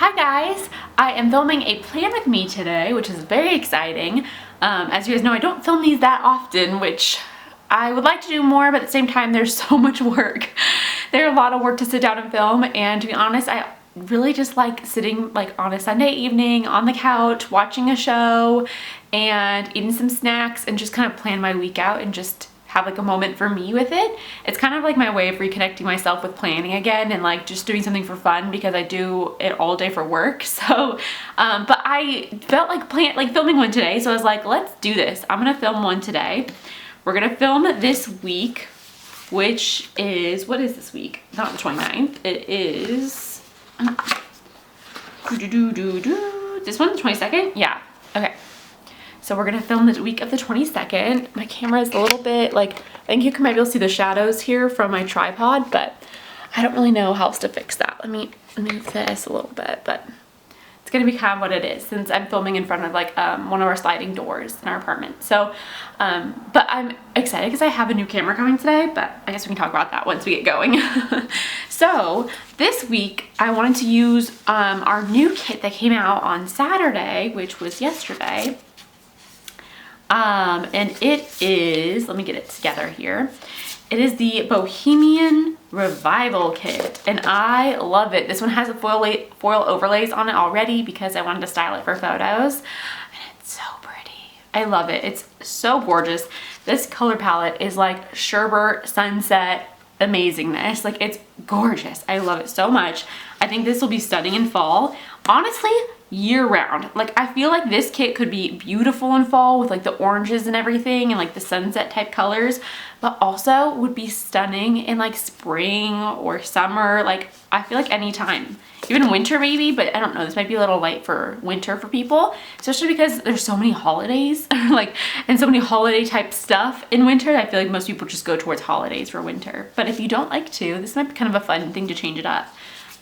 Hi guys, I am filming a plan with me today, which is very exciting. As you guys know, I don't film these that often, which I would like to do more, but at the same time, there's so much work. There's a lot of work to sit down and film, and to be honest, I really just like sitting like on a Sunday evening on the couch, watching a show and eating some snacks and just kind of plan my week out and just have like a moment for me with it. It's kind of like my way of reconnecting myself with planning again and like just doing something for fun because I do it all day for work. So, but I felt like filming one today. So I was like, let's do this. I'm gonna film one today. We're gonna film this week, which is, what is this week? Not the 29th. It is, this one, the 22nd? Yeah, okay. So we're gonna film the week of the 22nd. My camera is a little bit like, I think you might be able to see the shadows here from my tripod, but I don't really know how else to fix that. Let me move this a little bit, but it's gonna be kind of what it is since I'm filming in front of like one of our sliding doors in our apartment. So, but I'm excited because I have a new camera coming today, but I guess we can talk about that once we get going. So this week I wanted to use our new kit that came out on Saturday, which was yesterday. And it is, let me get it together here. It is the Bohemian Revival Kit, and I love it. This one has a foil overlays on it already because I wanted to style it for photos. And it's so pretty. I love it. It's so gorgeous. This color palette is like sherbet, sunset, amazingness. Like, it's gorgeous. I love it so much. I think this will be stunning in fall. Honestly, year round. Like, I feel like this kit could be beautiful in fall with like the oranges and everything and like the sunset type colors, but also would be stunning in like spring or summer. Like, I feel like anytime, even winter maybe, but I don't know, this might be a little light for winter for people, especially because there's so many holidays like, and so many holiday type stuff in winter. I feel like most people just go towards holidays for winter, but if you don't like to, this might be kind of a fun thing to change it up.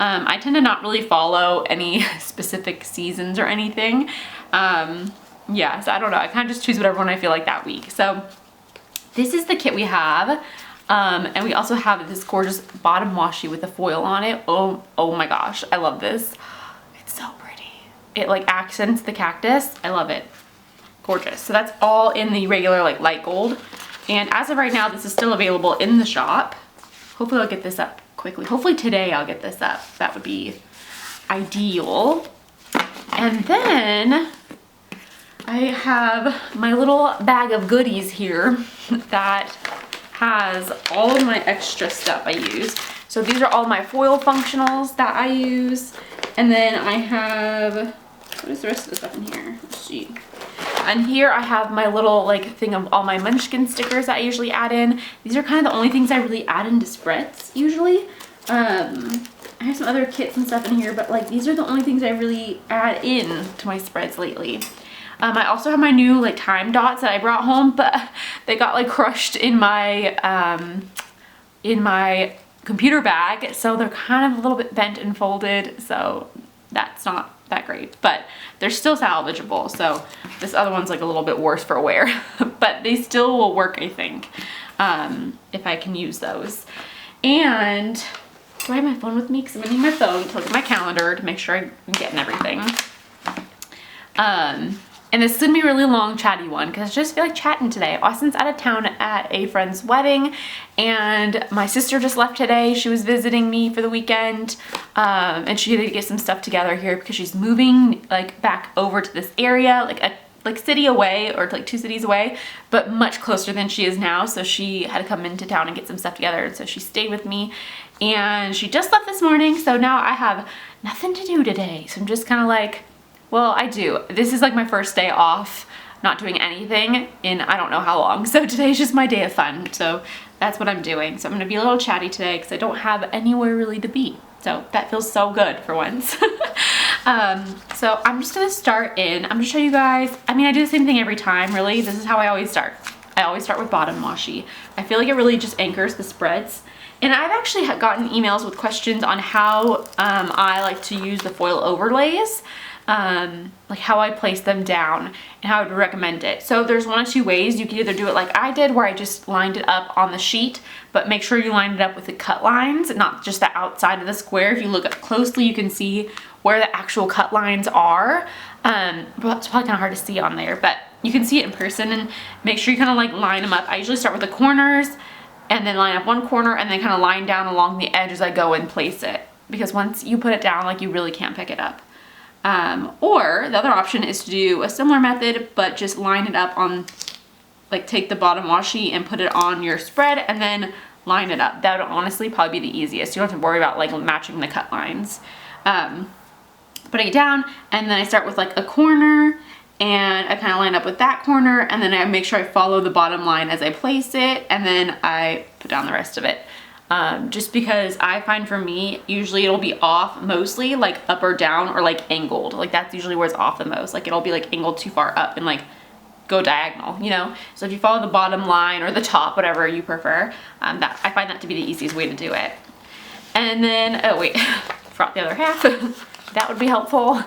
I tend to not really follow any specific seasons or anything. Yeah, so I don't know. I kind of just choose whatever one I feel like that week. So this is the kit we have. And we also have this gorgeous bottom washi with the foil on it. Oh my gosh, I love this. It's so pretty. It like accents the cactus. I love it. Gorgeous. So that's all in the regular like light gold. And as of right now, this is still available in the shop. Hopefully I'll get this up quickly. Hopefully today I'll get this up. That would be ideal. And then I have my little bag of goodies here that has all of my extra stuff I use. So these are all my foil functionals that I use. And then I have, what is the rest of the stuff in here? Let's see. And here I have my little like thing of all my Munchkin stickers that I usually add in. These are kind of the only things I really add into spreads usually. I have some other kits and stuff in here, but like these are the only things I really add in to my spreads lately. I also have my new like time dots that I brought home, but they got like crushed in my computer bag, so they're kind of a little bit bent and folded, so that's not that great, but they're still salvageable. So this other one's like a little bit worse for wear, but they still will work, I think, if I can use those. And do I have my phone with me? Because I'm gonna need my phone to look at my calendar to make sure I'm getting everything. And this is gonna be a really long chatty one because I just feel like chatting today. Austin's out of town at a friend's wedding, and my sister just left today. She was visiting me for the weekend, and she had to get some stuff together here because she's moving like back over to this area, like city away, or like 2 cities away, but much closer than she is now. So she had to come into town and get some stuff together, and so she stayed with me, and she just left this morning. So now I have nothing to do today. So I'm just kind of like, well, I do. This is like my first day off, not doing anything in I don't know how long. So today's just my day of fun. So that's what I'm doing. So I'm gonna be a little chatty today because I don't have anywhere really to be. So that feels so good for once. So I'm just gonna start in. I'm gonna show you guys, I mean, I do the same thing every time, really. This is how I always start. I always start with bottom washi. I feel like it really just anchors the spreads. And I've actually gotten emails with questions on how I like to use the foil overlays, like how I place them down and how I would recommend it. So there's one of two ways. You can either do it like I did, where I just lined it up on the sheet, but make sure you line it up with the cut lines, not just the outside of the square. If you look up closely, you can see where the actual cut lines are. But it's probably kind of hard to see on there, but you can see it in person, and make sure you kind of like line them up. I usually start with the corners and then line up one corner and then kind of line down along the edge as I go and place it. Because once you put it down, like you really can't pick it up. Or the other option is to do a similar method, but just line it up on, like take the bottom washi and put it on your spread and then line it up. That would honestly probably be the easiest. You don't have to worry about like matching the cut lines. Putting it down, and then I start with like a corner, and I kind of line up with that corner, and then I make sure I follow the bottom line as I place it, and then I put down the rest of it. Just because I find for me, usually it'll be off mostly like up or down, or like angled. Like that's usually where it's off the most. Like it'll be like angled too far up and like go diagonal, you know? So if you follow the bottom line or the top, whatever you prefer, I find that to be the easiest way to do it. And then, oh wait, forgot the other half. That would be helpful.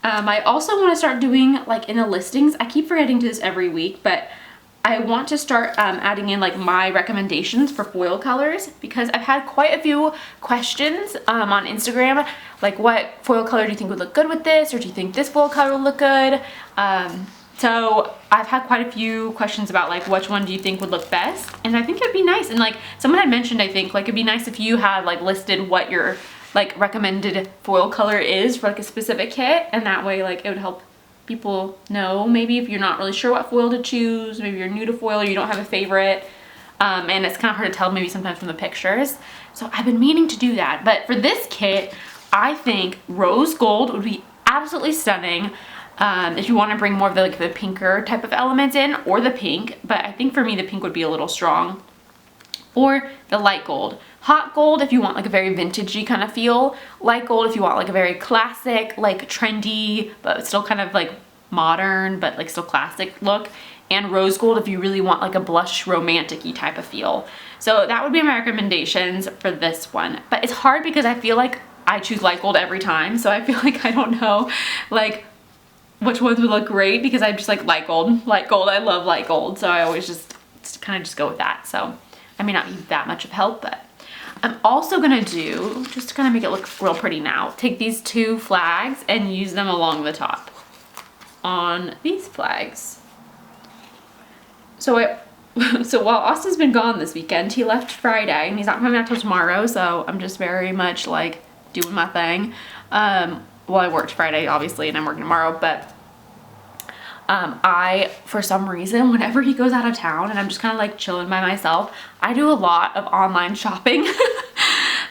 I also want to start doing like in the listings, I keep forgetting to do this every week, but I want to start adding in like my recommendations for foil colors, because I've had quite a few questions on Instagram, like what foil color do you think would look good with this, or do you think this foil color will look good? So I've had quite a few questions about like which one do you think would look best, and I think it'd be nice, and like someone had mentioned, I think like it'd be nice if you had like listed what your like recommended foil color is for like a specific kit, and that way like it would help people know maybe if you're not really sure what foil to choose, maybe you're new to foil or you don't have a favorite, and it's kind of hard to tell maybe sometimes from the pictures. So I've been meaning to do that, but for this kit I think rose gold would be absolutely stunning. If you want to bring more of the like the pinker type of elements in, or the pink, but I think for me the pink would be a little strong, or the light gold. Hot gold if you want like a very vintagey kind of feel. Light gold if you want like a very classic, like trendy, but still kind of like modern, but like still classic look. And rose gold if you really want like a blush romantic-y type of feel. So that would be my recommendations for this one. But it's hard because I feel like I choose light gold every time. So I feel like I don't know like which ones would look great, because I'm just like light gold. I love light gold. So I always just kind of just go with that. So I may not be that much of help, but I'm also gonna do, just to kind of make it look real pretty now, take these two flags and use them along the top on these flags. So while Austin's been gone this weekend, he left Friday and he's not coming back till tomorrow, so I'm just very much like doing my thing. Well, I worked Friday obviously and I'm working tomorrow, but I, for some reason, whenever he goes out of town and I'm just kind of like chilling by myself, I do a lot of online shopping.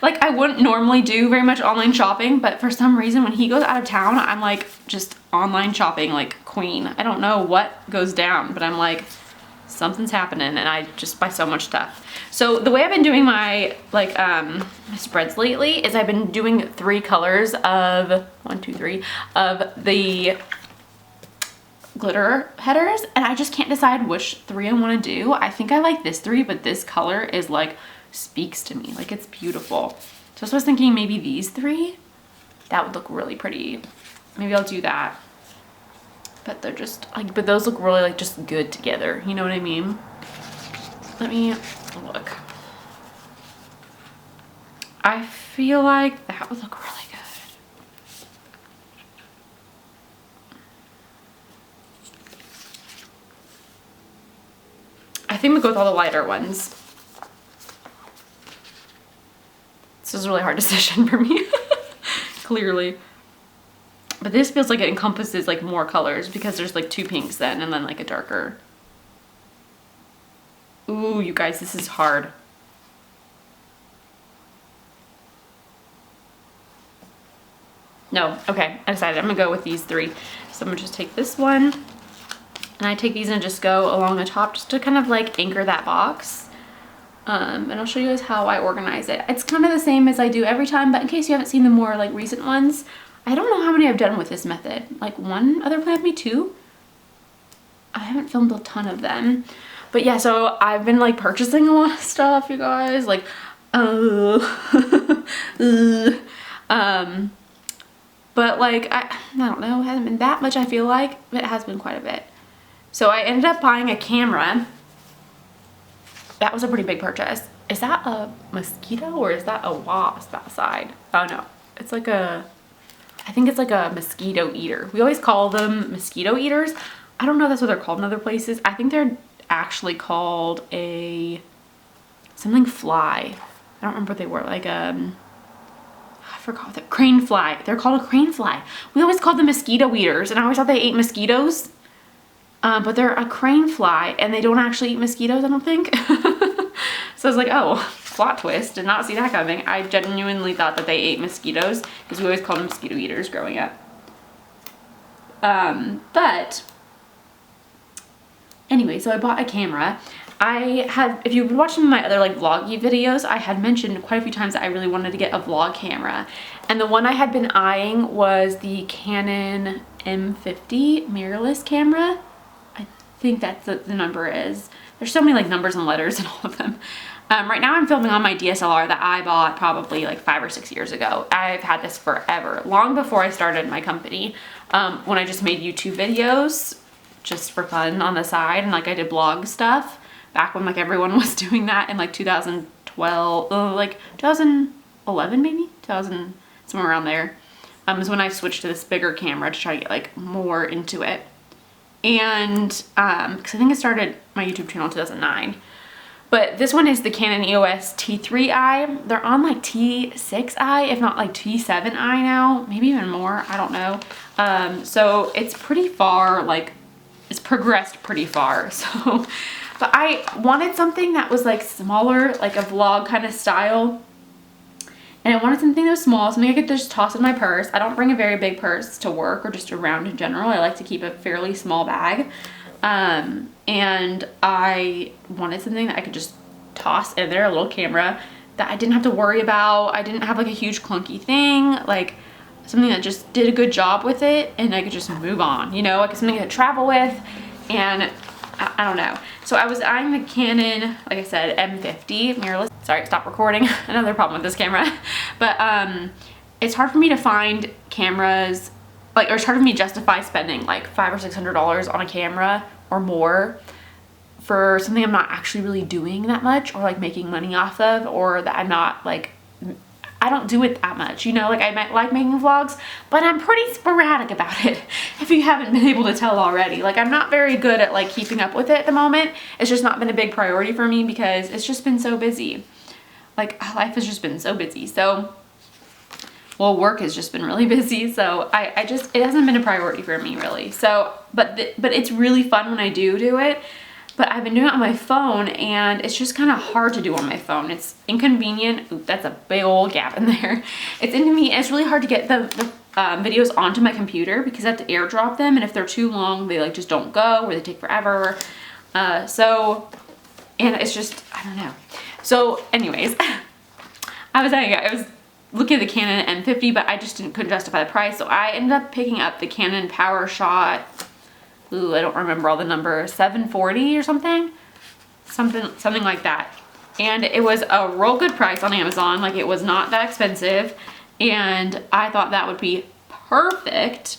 Like I wouldn't normally do very much online shopping, but for some reason when he goes out of town, I'm like just online shopping like queen. I don't know what goes down, but I'm like, something's happening, and I just buy so much stuff. So the way I've been doing my like my spreads lately is I've been doing 3 colors of, 1, 2, 3, of the glitter headers, and I just can't decide which 3 I want to do. I think I like this 3, but this color is like speaks to me, like it's beautiful. So I was thinking maybe these 3, that would look really pretty. Maybe I'll do that. But they're just like, but those look really like just good together, you know what I mean? Let me look. I feel like that would look really good. I think we'll go with all the lighter ones. This is a really hard decision for me, clearly. But this feels like it encompasses like more colors, because there's like 2 pinks then and then like a darker. Ooh, you guys, this is hard. No, okay, I decided I'm gonna go with these 3. So I'm gonna just take this one, and I take these and just go along the top just to kind of like anchor that box. And I'll show you guys how I organize it. It's kind of the same as I do every time, but in case you haven't seen the more like recent ones, I don't know how many I've done with this method. Like 1 other plant, maybe 2. I haven't filmed a ton of them. But yeah, so I've been like purchasing a lot of stuff, you guys. Like But like, I don't know, it hasn't been that much, I feel like, but it has been quite a bit. So I ended up buying a camera. That was a pretty big purchase. Is that a mosquito or is that a wasp outside? Oh no, it's like I think it's like a mosquito eater. We always call them mosquito eaters. I don't know if that's what they're called in other places. I think they're actually called something fly. I don't remember what they were, like I forgot the crane fly. They're called a crane fly. We always called them mosquito eaters, and I always thought they ate mosquitoes. But they're a crane fly, and they don't actually eat mosquitoes, I don't think. So I was like, oh, plot twist. Did not see that coming. I genuinely thought that they ate mosquitoes, because we always called them mosquito eaters growing up. But anyway, so I bought a camera. If you've been watching my other like vloggy videos, I had mentioned quite a few times that I really wanted to get a vlog camera. And the one I had been eyeing was the Canon M50 mirrorless camera. I think that's the number is. There's so many like numbers and letters in all of them. Right now I'm filming on my DSLR that I bought probably like 5 or 6 years ago. I've had this forever, long before I started my company, when I just made YouTube videos just for fun on the side, and like I did blog stuff back when like everyone was doing that in like 2012, like 2011 maybe, 2000, somewhere around there, is when I switched to this bigger camera to try to get like more into it. And because I think I started my YouTube channel in 2009. But this one is the Canon EOS T3i. They're on like T6i, if not like T7i now, maybe even more, I don't know. So it's pretty far, like it's progressed pretty far. So, but I wanted something that was like smaller, like a vlog kind of style. And I wanted something that was small, something I could just toss in my purse. I don't bring a very big purse to work or just around in general. I like to keep a fairly small bag. And I wanted something that I could just toss in there, a little camera that I didn't have to worry about. I didn't have like a huge clunky thing, like something that just did a good job with it and I could just move on, you know, like something I could travel with. And I don't know. So I was eyeing the Canon, like I said, M50 mirrorless. Sorry, stop recording. Another problem with this camera. But it's hard for me to find cameras, like, or it's hard for me to justify spending like $500 or $600 on a camera or more for something I'm not actually really doing that much or like making money off of, or that I'm not like, I don't do it that much, you know, like I might like making vlogs, but I'm pretty sporadic about it, if you haven't been able to tell already. Like I'm not very good at like keeping up with it at the moment. It's just not been a big priority for me because it's just been so busy. Like life has just been so busy. So, well, work has just been really busy. So it hasn't been a priority for me really. So, but it's really fun when I do it. But I've been doing it on my phone and it's just kind of hard to do on my phone. It's inconvenient. Ooh, that's a big old gap in there. It's inconvenient. It's really hard to get the videos onto my computer because I have to airdrop them. And if they're too long, they like just don't go or they take forever. And it's just, I don't know. So anyways, I was looking at the Canon M50, but I just couldn't justify the price. So I ended up picking up the Canon PowerShot. Ooh, I don't remember all the numbers, 740 or something like that. And it was a real good price on Amazon. Like it was not that expensive. And I thought that would be perfect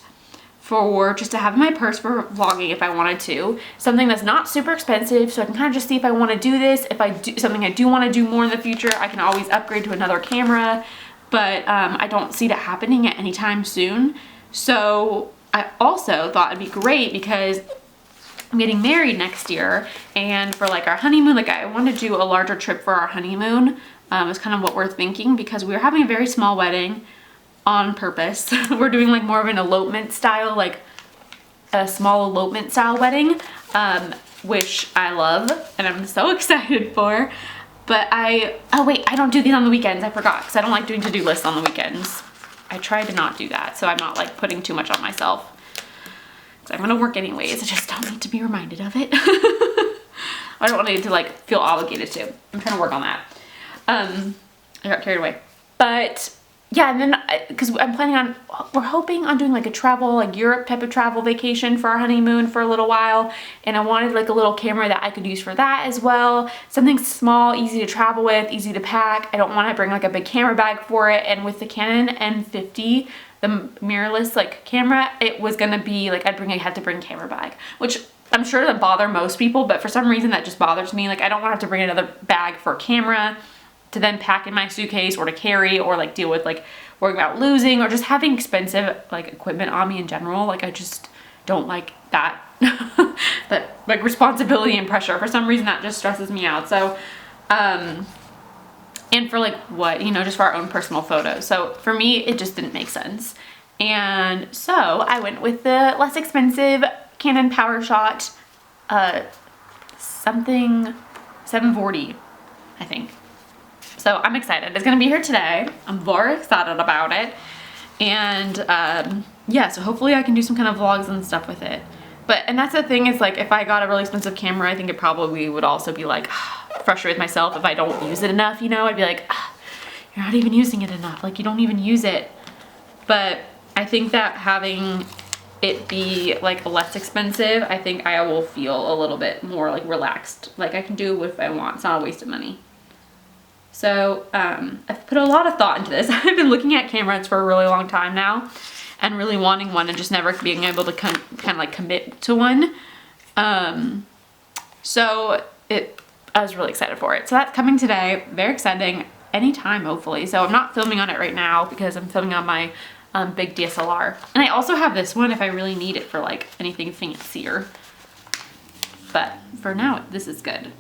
for just to have in my purse for vlogging if I wanted to. Something that's not super expensive, so I can kind of just see if I want to do this. If I do something I do want to do more in the future, I can always upgrade to another camera. But I don't see that happening at any time soon. So I also thought it'd be great because I'm getting married next year, and for like our honeymoon, like I wanted to do a larger trip for our honeymoon. Is kind of what we're thinking because we're having a very small wedding on purpose. We're doing like more of an elopement style, like a small elopement style wedding, which I love and I'm so excited for. But oh wait, I don't do these on the weekends. I forgot because I don't like doing to-do lists on the weekends. I try to not do that, so I'm not like putting too much on myself. So I'm gonna work anyways. I just don't need to be reminded of it. I don't need to like feel obligated to. I'm trying to work on that. I got carried away. But yeah, and then because we're hoping on doing like a travel, like Europe type of travel vacation for our honeymoon for a little while, and I wanted like a little camera that I could use for that as well. Something small, easy to travel with, easy to pack. I don't want to bring like a big camera bag for it, and with the Canon N50, the mirrorless like camera, it was gonna be like I had to bring a camera bag, which I'm sure doesn't bother most people, but for some reason that just bothers me. Like I don't want to have to bring another bag for a camera to then pack in my suitcase or to carry or like deal with like worrying about losing or just having expensive like equipment on me in general. Like I just don't like that that like responsibility and pressure. For some reason that just stresses me out. So and for like what, you know, just for our own personal photos. So for me it just didn't make sense. And so I went with the less expensive Canon PowerShot something 740, I think. So I'm excited. It's gonna be here today. I'm very excited about it. And yeah, so hopefully I can do some kind of vlogs and stuff with it. And that's the thing is like if I got a really expensive camera, I think it probably would also be like frustrated with myself if I don't use it enough, you know? I'd be like, you're not even using it enough. Like you don't even use it. But I think that having it be like less expensive, I think I will feel a little bit more like relaxed. Like I can do if I want. It's not a waste of money. So I've put a lot of thought into this. I've been looking at cameras for a really long time now and really wanting one and just never being able to kind of like commit to one. So I was really excited for it. So that's coming today. Very exciting. Anytime, hopefully. So I'm not filming on it right now because I'm filming on my big DSLR. And I also have this one if I really need it for like anything fancier. But for now, this is good.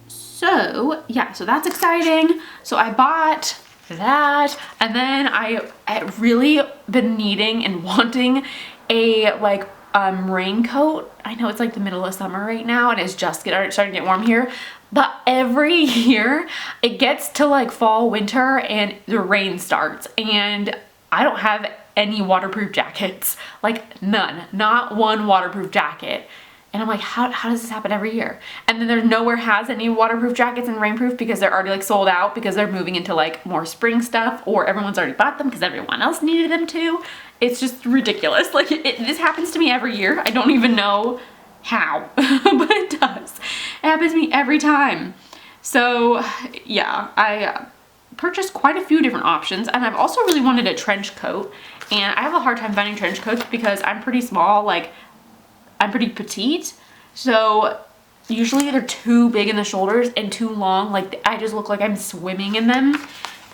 So yeah, so that's exciting. So I bought that, and then I really been needing and wanting a like raincoat. I know it's like the middle of summer right now and it's just starting to get warm here, but every year it gets to like fall, winter, and the rain starts, and I don't have any waterproof jackets, like none, not one waterproof jacket. And I'm like, how does this happen every year? And then there's nowhere has any waterproof jackets and rainproof because they're already like sold out because they're moving into like more spring stuff, or everyone's already bought them because everyone else needed them too. It's just ridiculous. Like this happens to me every year. I don't even know how, but it does. It happens to me every time. So yeah, I purchased quite a few different options, and I've also really wanted a trench coat, and I have a hard time finding trench coats because I'm pretty small, like I'm pretty petite, so usually they're too big in the shoulders and too long. Like I just look like I'm swimming in them,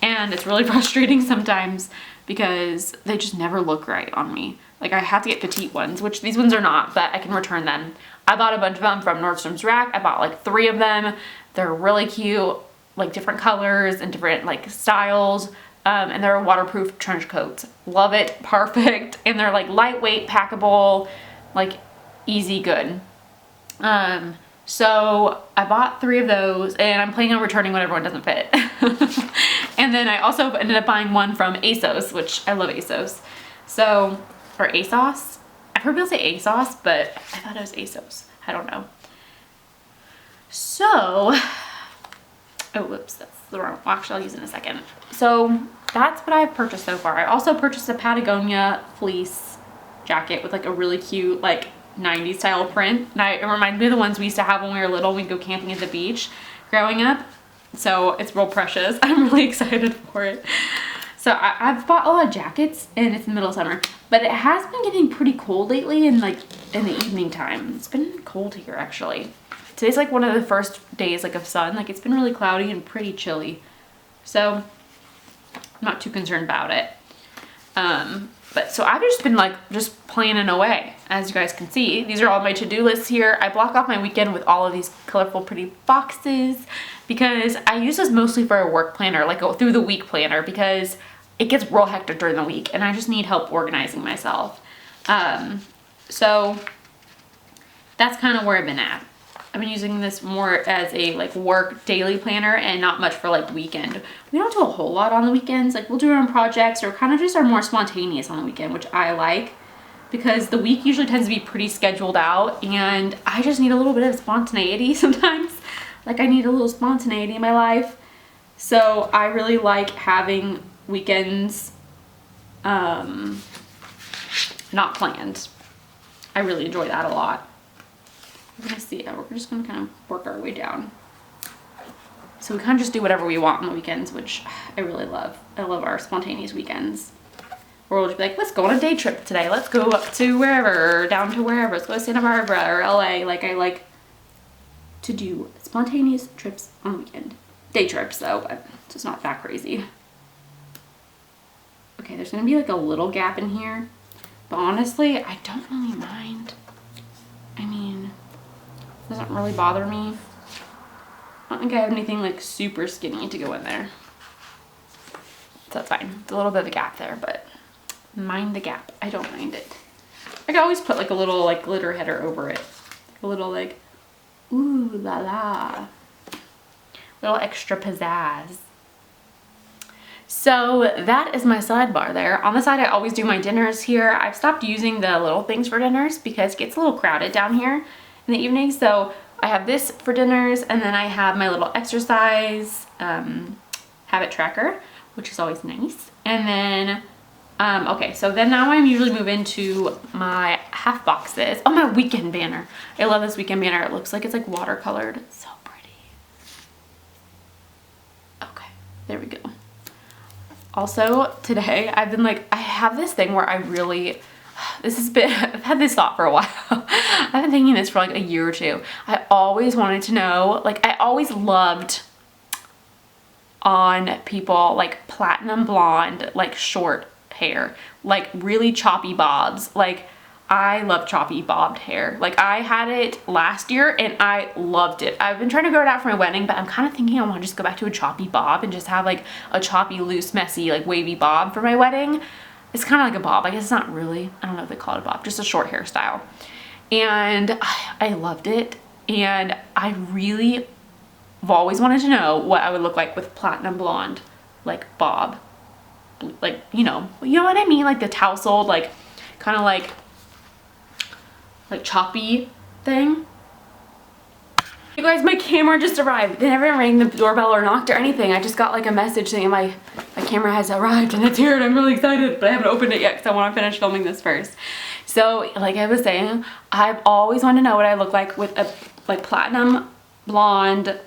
and it's really frustrating sometimes because they just never look right on me. Like I have to get petite ones, which these ones are not, but I can return them. I bought a bunch of them from Nordstrom's Rack. I bought like 3 of them. They're really cute, like different colors and different like styles. And they're waterproof trench coats. Love it, perfect. And they're like lightweight, packable, like easy good. So I bought 3 of those, and I'm planning on returning whatever one doesn't fit. And then I also ended up buying one from ASOS, which I love ASOS. So, or ASOS? I've heard people say ASOS, but I thought it was ASOS. I don't know. So, oh, whoops, that's the wrong, actually I'll use it in a second. So that's what I've purchased so far. I also purchased a Patagonia fleece jacket with like a really cute like 90s style print. And it reminds me of the ones we used to have when we were little. We'd go camping at the beach growing up. So it's real precious. I'm really excited for it. So I've bought a lot of jackets, and it's the middle of summer, but it has been getting pretty cold lately, and like in the evening time. It's been cold here actually. Today's like one of the first days like of sun. Like it's been really cloudy and pretty chilly. So I'm not too concerned about it. But so I've just been like just planning away. As you guys can see, these are all my to-do lists here. I block off my weekend with all of these colorful pretty boxes because I use this mostly for a work planner, like a through the week planner, because it gets real hectic during the week and I just need help organizing myself. So that's kind of where I've been at. I've been using this more as a like work daily planner and not much for like weekend. We don't do a whole lot on the weekends. Like we'll do our own projects or kind of just are more spontaneous on the weekend, which I like because the week usually tends to be pretty scheduled out and I just need a little bit of spontaneity sometimes. Like I need a little spontaneity in my life. So I really like having weekends not planned. I really enjoy that a lot. We're gonna see, we're just gonna kind of work our way down. So we kind of just do whatever we want on the weekends, which I really love. I love our spontaneous weekends. Or we'll just be like, let's go on a day trip today. Let's go up to wherever, or down to wherever. Let's go to Santa Barbara or LA. Like, I like to do spontaneous trips on the weekend. Day trips though, but it's just not that crazy. Okay, there's gonna be like a little gap in here, but honestly, I don't really mind. I mean, it doesn't really bother me. I don't think I have anything like super skinny to go in there. So that's fine. It's a little bit of a gap there, but mind the gap. I don't mind it. I can always put like a little like glitter header over it. A little like, ooh la la. Little extra pizzazz. So that is my sidebar there. On the side, I always do my dinners here. I've stopped using the little things for dinners because it gets a little crowded down here in the evening. So I have this for dinners, and then I have my little exercise habit tracker, which is always nice. And then, okay, so then now I'm usually move into my half boxes. Oh, my weekend banner. I love this weekend banner. It looks like it's like watercolored. It's so pretty. Okay, there we go. Also, today I've been like, I have this thing where I really, I've had this thought for a while. I've been thinking this for like a year or two. I always wanted to know, like, I always loved on people like platinum blonde, like short hair, like really choppy bobs. Like, I love choppy bobbed hair. Like, I had it last year and I loved it. I've been trying to grow it out for my wedding, but I'm kind of thinking I want to just go back to a choppy bob and just have like a choppy, loose, messy, like wavy bob for my wedding. It's kind of like a bob. I guess it's not really, I don't know if they call it a bob, just a short hairstyle. And I loved it. And I really have always wanted to know what I would look like with platinum blonde, like bob. Like, you know what I mean? Like the tousled, like kind of like choppy thing. You guys, my camera just arrived. They never rang the doorbell or knocked or anything. I just got like a message saying my camera has arrived and it's here and I'm really excited, but I haven't opened it yet because I want to finish filming this first. So like I was saying, I've always wanted to know what I look like with a like platinum blonde,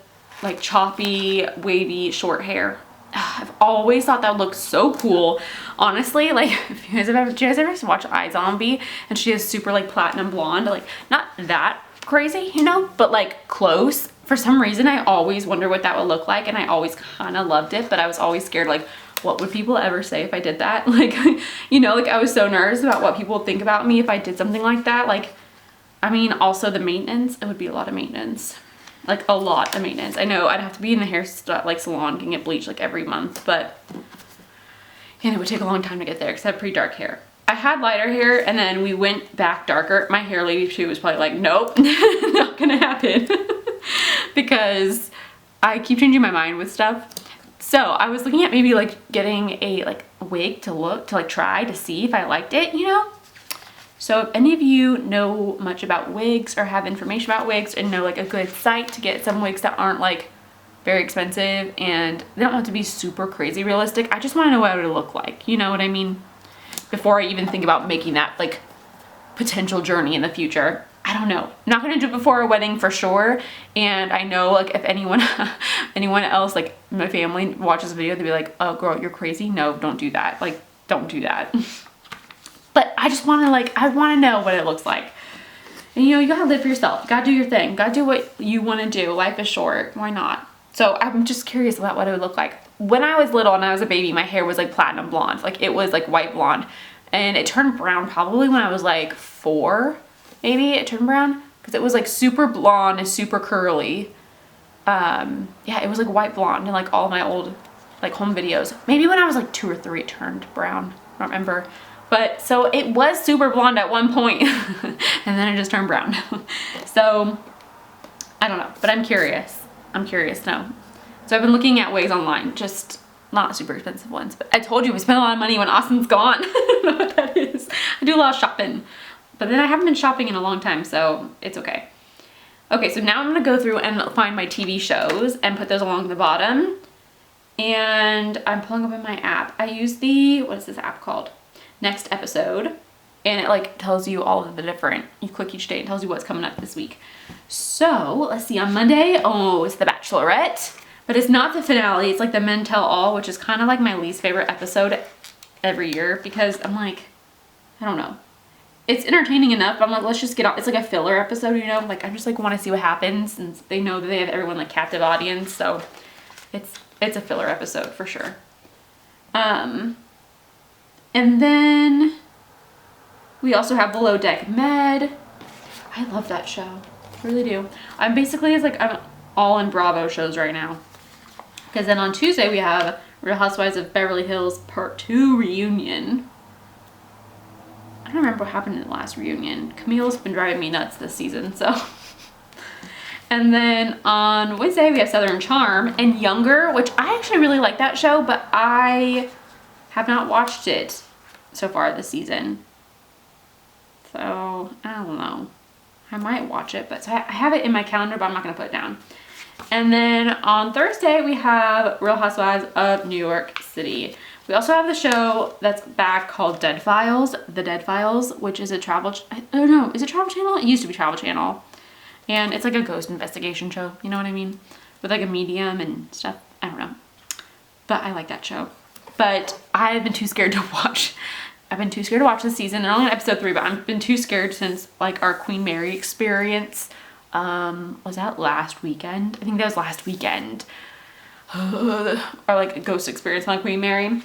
like choppy, wavy, short hair. I've always thought that would look so cool. Honestly, like, if you guys ever watch iZombie and she has super like platinum blonde, like not that crazy, you know, but like close. For some reason, I always wonder what that would look like, and I always kind of loved it, but I was always scared, like, what would people ever say if I did that? Like, you know, like I was so nervous about what people would think about me if I did something like that. Like, I mean, also the maintenance, it would be a lot of maintenance. Like a lot of maintenance. I know I'd have to be in the hair like salon getting it bleached like every month, but and it would take a long time to get there because I have pretty dark hair. I had lighter hair and then we went back darker. My hair lady too was probably like, nope, not gonna happen. Because I keep changing my mind with stuff. So I was looking at maybe like getting a like wig to like try to see if I liked it, you know? So if any of you know much about wigs or have information about wigs and know like a good site to get some wigs that aren't like very expensive and they don't have to be super crazy realistic, I just want to know what it would look like. You know what I mean? Before I even think about making that like potential journey in the future. I don't know. I'm not going to do it before a wedding for sure. And I know like if anyone else, like my family watches the video, they'll be like, oh girl, you're crazy. No, don't do that. Like, don't do that. But I just want to like, I want to know what it looks like. And you know, you gotta live for yourself. You gotta do your thing. You gotta do what you want to do. Life is short. Why not? So I'm just curious about what it would look like. When I was little and I was a baby, my hair was like platinum blonde. Like it was like white blonde. And it turned brown probably when I was like 4. Maybe it turned brown. Because it was like super blonde and super curly. Yeah, it was like white blonde in like all my old like home videos. Maybe when I was like 2 or 3 it turned brown. I don't remember. But so it was super blonde at one point and then it just turned brown. So I don't know, but I'm curious. I'm curious to know. So I've been looking at wigs online, just not super expensive ones, but I told you we spend a lot of money when Austin's gone. I don't know what that is. I do a lot of shopping, but then I haven't been shopping in a long time, so it's okay. Okay, so now I'm gonna go through and find my TV shows and put those along the bottom. and I'm pulling up in my app. I use the, what is this app called? Next Episode. And it like tells you all of the different, you click each day and tells you what's coming up this week. So let's see, on Monday, oh, it's The Bachelorette, but it's not the finale. It's like the Men Tell All, which is kind of like my least favorite episode every year because I'm like, I don't know. It's entertaining enough, but I'm like, let's just get on. It's like a filler episode, you know? Like I just like want to see what happens, and they know that they have everyone like captive audience, so it's a filler episode for sure. And then we also have Below Deck Med. I love that show. I really do. I'm basically, it's like I'm all in Bravo shows right now. Because then on Tuesday we have Real Housewives of Beverly Hills Part 2 reunion. I don't remember what happened in the last reunion. Camille's been driving me nuts this season, so. And then on Wednesday we have Southern Charm and Younger, which I actually really like that show, but I have not watched it so far this season. So, I don't know. I might watch it, but so I have it in my calendar, but I'm not going to put it down. And then on Thursday, we have Real Housewives of New York City. We also have the show that's back called Dead Files, The Dead Files, which is a travel, oh no, is it Travel Channel? It used to be Travel Channel. And it's like a ghost investigation show, you know what I mean? With like a medium and stuff, I don't know. But I like that show. But I've been too scared to watch. I've been too scared to watch this season. They're only on episode 3, but I've been too scared since like our Queen Mary experience. Was that last weekend? I think that was last weekend. Or like a ghost experience on Queen Mary.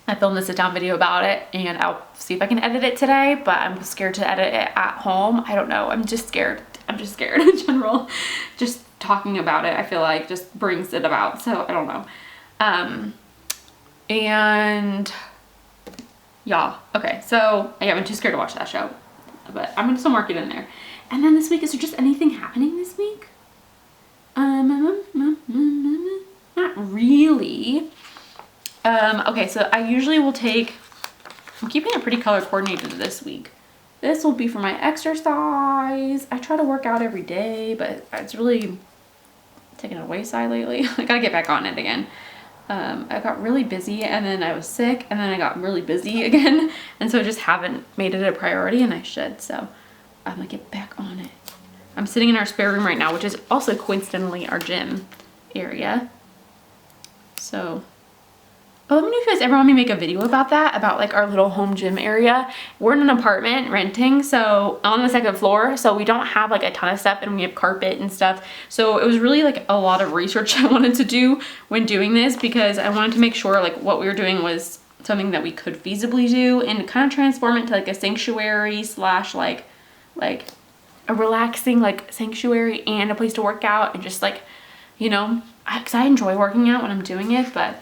I filmed a sit-down video about it, and I'll see if I can edit it today, but I'm scared to edit it at home. I don't know. I'm just scared. I'm just scared in general. Just talking about it, I feel like, just brings it about. So I don't know. And yeah, okay. So yeah, I'm too scared to watch that show, but I'm gonna still mark it in there. And then this week, is there just anything happening this week? Not really. Okay, so I usually will take, I'm keeping it pretty color coordinated this week. This will be for my exercise. I try to work out every day, but it's really taken a wayside lately. I gotta get back on it again. I got really busy, and then I was sick, and then I got really busy again. And so I just haven't made it a priority, and I should. So I'm gonna get back on it. I'm sitting in our spare room right now, which is also coincidentally our gym area. So, oh, let me know if you guys ever want me to make a video about that, about like our little home gym area. We're in an apartment renting, so on the second floor, so we don't have like a ton of stuff, and we have carpet and stuff. So it was really like a lot of research I wanted to do when doing this, because I wanted to make sure like what we were doing was something that we could feasibly do and kind of transform it to like a sanctuary slash like a relaxing like sanctuary and a place to work out, and just like, you know, because I enjoy working out when I'm doing it, but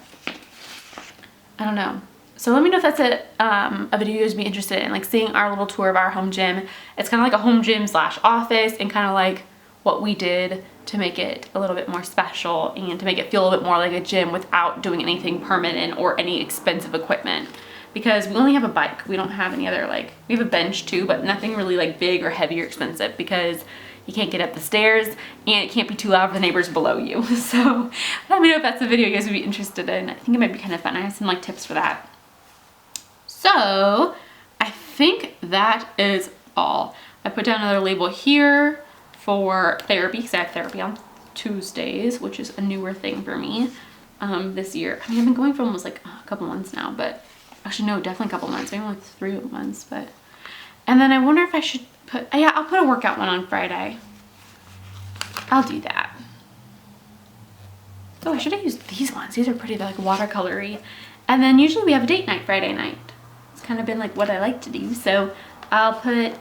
I don't know. So let me know if that's a video you'd be interested in, like seeing our little tour of our home gym. It's kind of like a home gym slash office, and kind of like what we did to make it a little bit more special and to make it feel a little bit more like a gym without doing anything permanent or any expensive equipment. Because we only have a bike. We don't have any other, like, we have a bench too, but nothing really like big or heavy or expensive, because you can't get up the stairs and it can't be too loud for the neighbors below you. So let me know if that's a video you guys would be interested in. I think it might be kind of fun. I have some like tips for that. So I think that is all. I put down another label here for therapy, because I have therapy on Tuesdays, which is a newer thing for me this year. I mean, I've been going for almost like a couple months now, but actually no, definitely a couple months, maybe like 3 months. But and then I wonder if I should put, yeah, I'll put a workout one on Friday. I'll do that. Oh, I should have used these ones. These are pretty, they're like watercolory. And then usually we have a date night Friday night. It's kind of been like what I like to do. So I'll put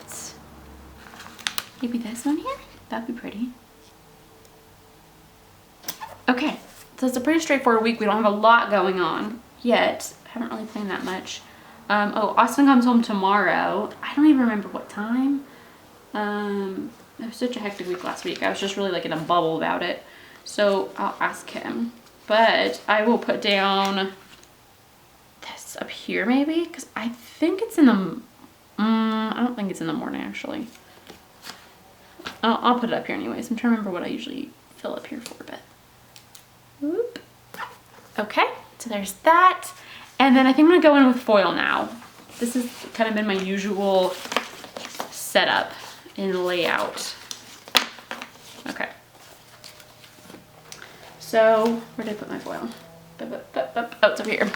maybe this one here. That'd be pretty. Okay, so it's a pretty straightforward week. We don't have a lot going on yet. I haven't really planned that much. Oh, Austin comes home tomorrow. I don't even remember what time. It was such a hectic week last week. I was just really like in a bubble about it. So I'll ask him. But I will put down this up here maybe, because I think it's in the, I don't think it's in the morning actually. I'll put it up here anyways. I'm trying to remember what I usually fill up here for, but whoop. Okay, so there's that. And then I think I'm gonna go in with foil now. This has kind of been my usual setup and layout. Okay. So, where did I put my foil? Oh, it's over here.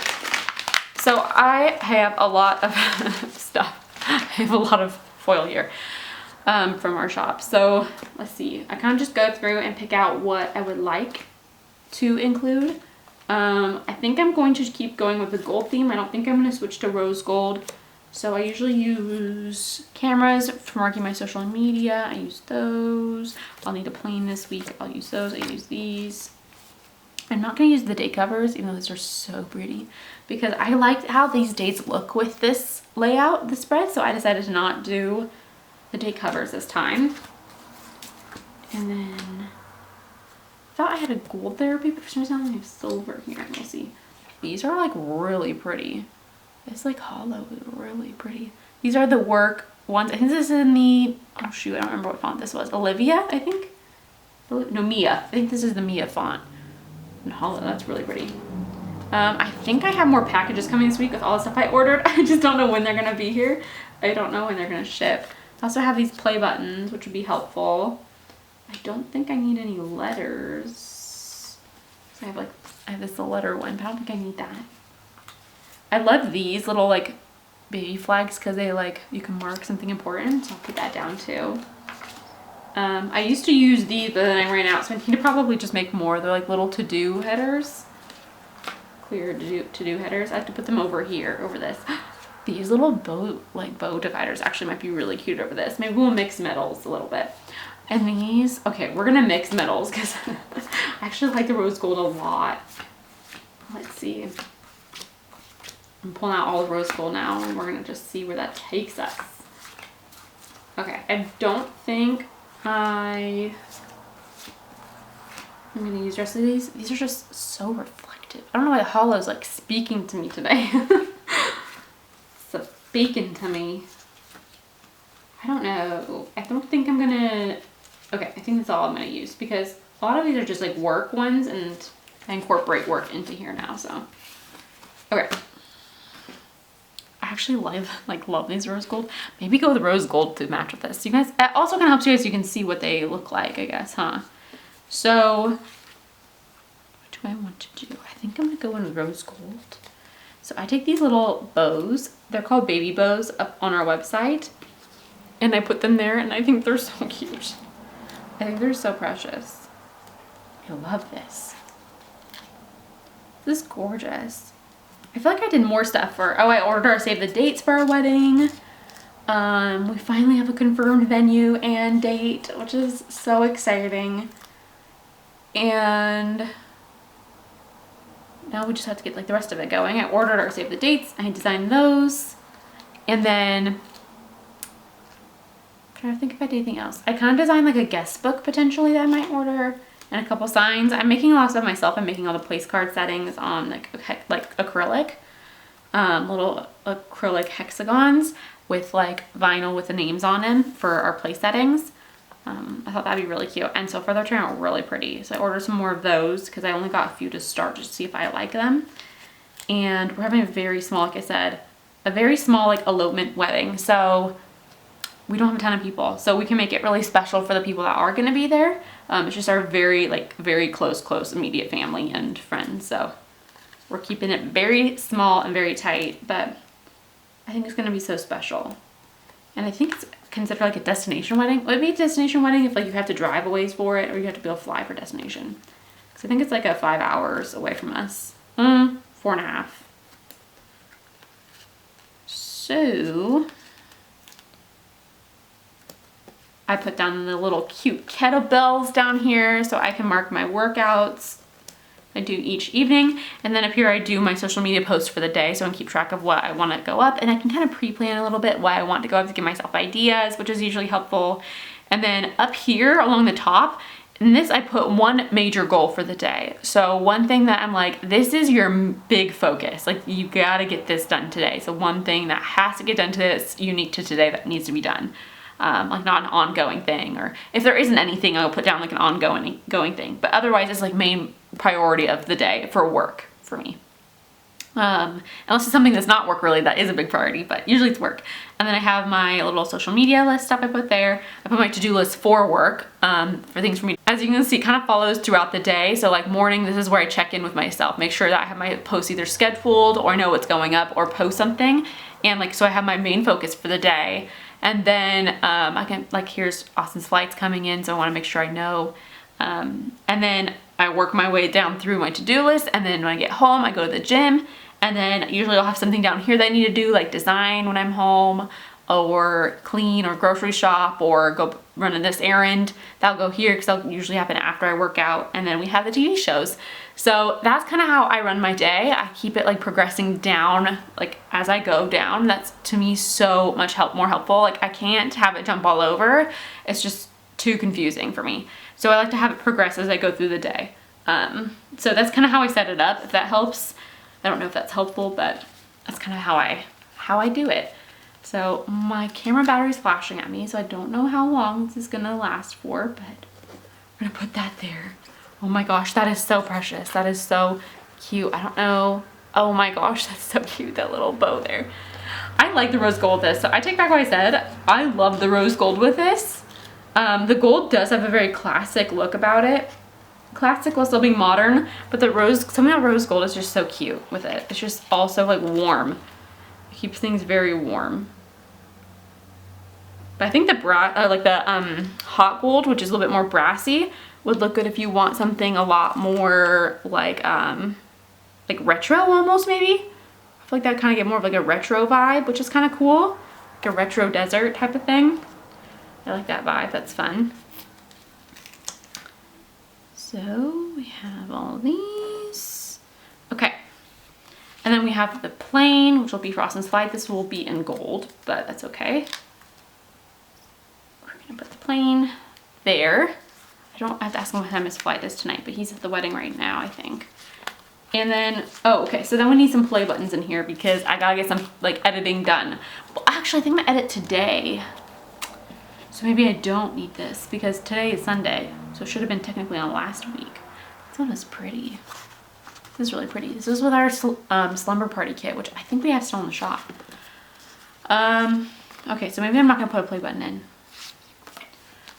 So I have a lot of stuff. I have a lot of foil here from our shop. So let's see. I kind of just go through and pick out what I would like to include. I think I'm going to keep going with the gold theme. I don't think I'm going to switch to rose gold. So I usually use cameras for marking my social media. I use those. I'll need a plane this week. I'll use those. I use these. I'm not going to use the date covers, even though these are so pretty, because I liked how these dates look with this layout, the spread, so I decided to not do the date covers this time. And then I thought I had a gold therapy, but for some reason I only have silver here. We'll see. These are like really pretty. This like hollow is really pretty. These are the work ones. I think this is in the, oh shoot, I don't remember what font this was. Olivia, I think? No, Mia. I think this is the Mia font. And hollow, that's really pretty. I think I have more packages coming this week with all the stuff I ordered. I just don't know when they're gonna be here. I don't know when they're gonna ship. I also have these play buttons, which would be helpful. I don't think I need any letters. So I have this letter one, but I don't think I need that. I love these little like baby flags because they like, you can mark something important. So I'll put that down too. I used to use these, but then I ran out, so I need to probably just make more. They're like little to-do headers. Clear to-do headers. I have to put them over here, over this. These little bow dividers actually might be really cute over this. Maybe we'll mix metals a little bit. And these, okay, we're gonna mix metals because I actually like the rose gold a lot. Let's see. I'm pulling out all the rose gold now, and we're gonna just see where that takes us. Okay, I don't think I'm gonna use the rest of these. These are just so reflective. I don't know why the hollow is like speaking to me today. Speaking to me. I don't know. I don't think I'm gonna, okay, I think that's all I'm gonna use because a lot of these are just like work ones and I incorporate work into here now, so. Okay. I actually love these rose gold. Maybe go with rose gold to match with this. You guys, it also kind of helps you guys so you can see what they look like, I guess, huh? So, what do I want to do? I think I'm gonna go in with rose gold. So I take these little bows, they're called baby bows up on our website, and I put them there and I think they're so cute. I think they're so precious. I love this. This is gorgeous. I feel like I did more stuff for, oh, I ordered our save the dates for our wedding. We finally have a confirmed venue and date, which is so exciting. And now we just have to get like the rest of it going. I ordered our save the dates, I designed those. And then, I'm trying to think if I did anything else. I kind of designed like a guest book potentially that I might order. And a couple signs. I'm making a lot of stuff myself. I'm making all the place card settings on like acrylic, little acrylic hexagons with like vinyl with the names on them for our place settings. I thought that'd be really cute. And so far they're turning out really pretty. So I ordered some more of those because I only got a few to start just to see if I like them. And we're having a very small, like I said, a very small like elopement wedding. So we don't have a ton of people, so we can make it really special for the people that are going to be there. It's just our very close immediate family and friends, so we're keeping it very small and very tight, but I think it's going to be so special. And I think it's considered like a destination wedding. It would be a destination wedding if like you have to drive a ways for it, or you have to be able to fly for destination, because I think it's like a 5 hours away from us. 4.5. So I put down the little cute kettlebells down here so I can mark my workouts I do each evening. And then up here I do my social media posts for the day, so I can keep track of what I want to go up, and I can kind of pre-plan a little bit what I want to go up to give myself ideas, which is usually helpful. And then up here along the top, in this I put one major goal for the day. So one thing that I'm like, this is your big focus. Like you gotta get this done today. So one thing that has to get done today that's unique to today that needs to be done. Like not an ongoing thing, or if there isn't anything, I'll put down like an ongoing thing. But otherwise it's like main priority of the day for work for me. Unless it's something that's not work related, that is a big priority, but usually it's work. And then I have my little social media list stuff I put there. I put my to-do list for work, for things for me. As you can see, it kind of follows throughout the day. So like morning, this is where I check in with myself, make sure that I have my posts either scheduled or I know what's going up or post something. And like, so I have my main focus for the day. And then I can, like, here's Austin's flights coming in, so I want to make sure I know. And then I work my way down through my to-do list, and then when I get home, I go to the gym, and then usually I'll have something down here that I need to do, like design when I'm home, or clean, or grocery shop, or go run this errand. That'll go here because that'll usually happen after I work out, and then we have the TV shows. So that's kind of how I run my day. I keep it like progressing down, like as I go down. That's to me so much more helpful. Like I can't have it jump all over. It's just too confusing for me. So I like to have it progress as I go through the day. So that's kind of how I set it up, if that helps. I don't know if that's helpful, but that's kind of how I do it. So my camera battery's flashing at me, so I don't know how long this is gonna last for, but I'm gonna put that there. Oh my gosh, that is so precious. That is so cute. I don't know. Oh my gosh, that's so cute, that little bow there. I like the rose gold with this. So I take back what I said. I love the rose gold with this. The gold does have a very classic look about it. Classic while still being modern, but the rose, something about rose gold is just so cute with it. It's just also like warm. It keeps things very warm. But I think the hot gold, which is a little bit more brassy, would look good if you want something a lot more like retro almost, maybe. I feel like that kind of get more of like a retro vibe, which is kind of cool. Like a retro desert type of thing. I like that vibe, that's fun. So we have all these. Okay. And then we have the plain, which will be for Austin's flight. This will be in gold, but that's okay. We're gonna put the plain there. I have to ask him what time his flight is tonight, but he's at the wedding right now, I think. And then, oh, okay, so then we need some play buttons in here because I gotta get some like editing done. Well, actually, I think I'm gonna edit today. So maybe I don't need this because today is Sunday. So it should have been technically on last week. This one is pretty. This is really pretty. This is with our slumber party kit, which I think we have still in the shop. Okay, so maybe I'm not gonna put a play button in.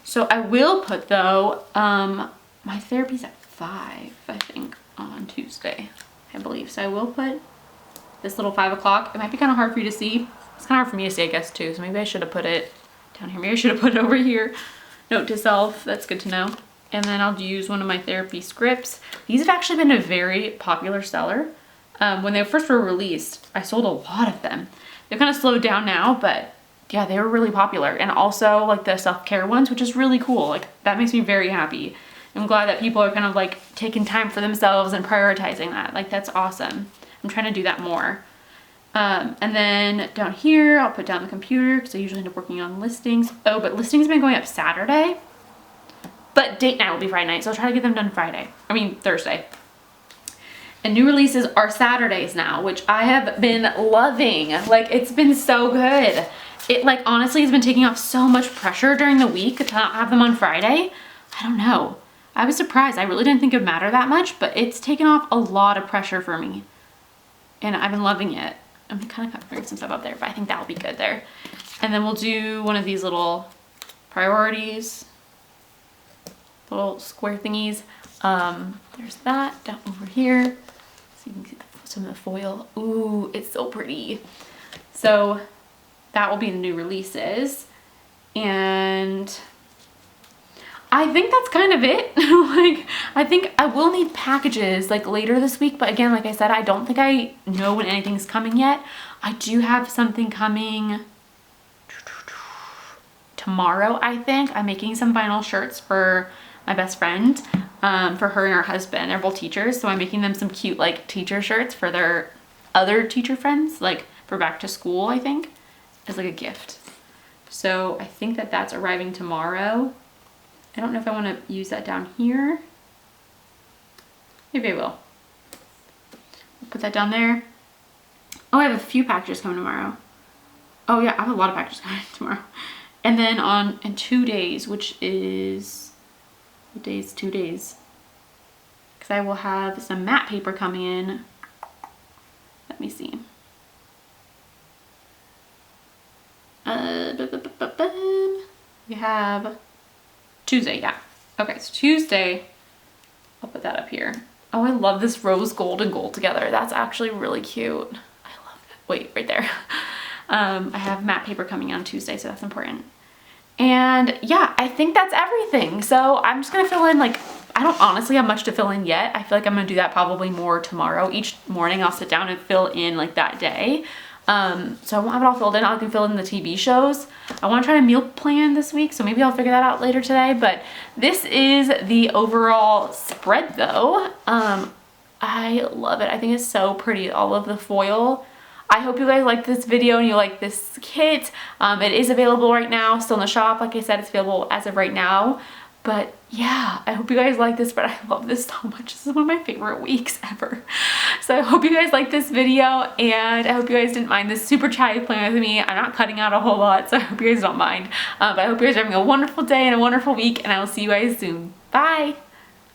So I will put though, my therapy's at 5, I think, on Tuesday, I believe. So I will put this little 5 o'clock. It might be kind of hard for you to see. It's kind of hard for me to see, I guess, too. So maybe I should have put it down here. Maybe I should have put it over here. Note to self, that's good to know. And then I'll use one of my therapy scripts. These have actually been a very popular seller. When they first were released, I sold a lot of them. They've kind of slowed down now, but yeah, they were really popular. And also like the self-care ones, which is really cool. Like that makes me very happy. I'm glad that people are kind of like taking time for themselves and prioritizing that. Like that's awesome. I'm trying to do that more. And then down here, I'll put down the computer because I usually end up working on listings. Oh, but listings have been going up Saturday. But date night will be Friday night, so I'll try to get them done Thursday. And new releases are Saturdays now, which I have been loving. Like, it's been so good. It, like, honestly has been taking off so much pressure during the week to not have them on Friday. I don't know. I was surprised. I really didn't think it would matter that much, but it's taken off a lot of pressure for me. And I've been loving it. I'm kind of covering some stuff up there, but I think that'll be good there. And then we'll do one of these little priorities, little square thingies. There's that down over here. So you can see some of the foil. Ooh, it's so pretty. So that will be the new releases. And I think that's kind of it. Like, I think I will need packages like later this week, but again, like I said, I don't think I know when anything's coming yet. I do have something coming tomorrow, I think. I'm making some vinyl shirts for my best friend, for her and her husband. They're both teachers, so I'm making them some cute like teacher shirts for their other teacher friends, like for back to school, I think, as like a gift. So I think that that's arriving tomorrow. I don't know if I want to use that down here. Maybe I will. I'll put that down there. Oh, I have a few packages coming tomorrow. Oh yeah, I have a lot of packages coming tomorrow. And then in 2 days, which is, what day is 2 days? Because I will have some matte paper coming in Let me see. We have Tuesday, yeah. Okay, so Tuesday, I'll put that up here. Oh, I love this rose gold and gold together. That's actually really cute. I love it. Wait, right there. I have matte paper coming on Tuesday, so that's important. And yeah, I think that's everything. So I'm just gonna fill in, like, I don't honestly have much to fill in yet. I feel like I'm gonna do that probably more tomorrow. Each morning I'll sit down and fill in like that day. So I won't have it all filled in. I can fill in the TV shows. I want to try to meal plan this week, so maybe I'll figure that out later today. But this is the overall spread though. I love it. I think it's so pretty, all of the foil. I hope you guys like this video and you like this kit. It is available right now, still in the shop. Like I said, it's available as of right now. But yeah, I hope you guys like this, but I love this so much. This is one of my favorite weeks ever. So I hope you guys like this video, and I hope you guys didn't mind this super chatty plan with me. I'm not cutting out a whole lot, so I hope you guys don't mind. But I hope you guys are having a wonderful day and a wonderful week, and I will see you guys soon. Bye!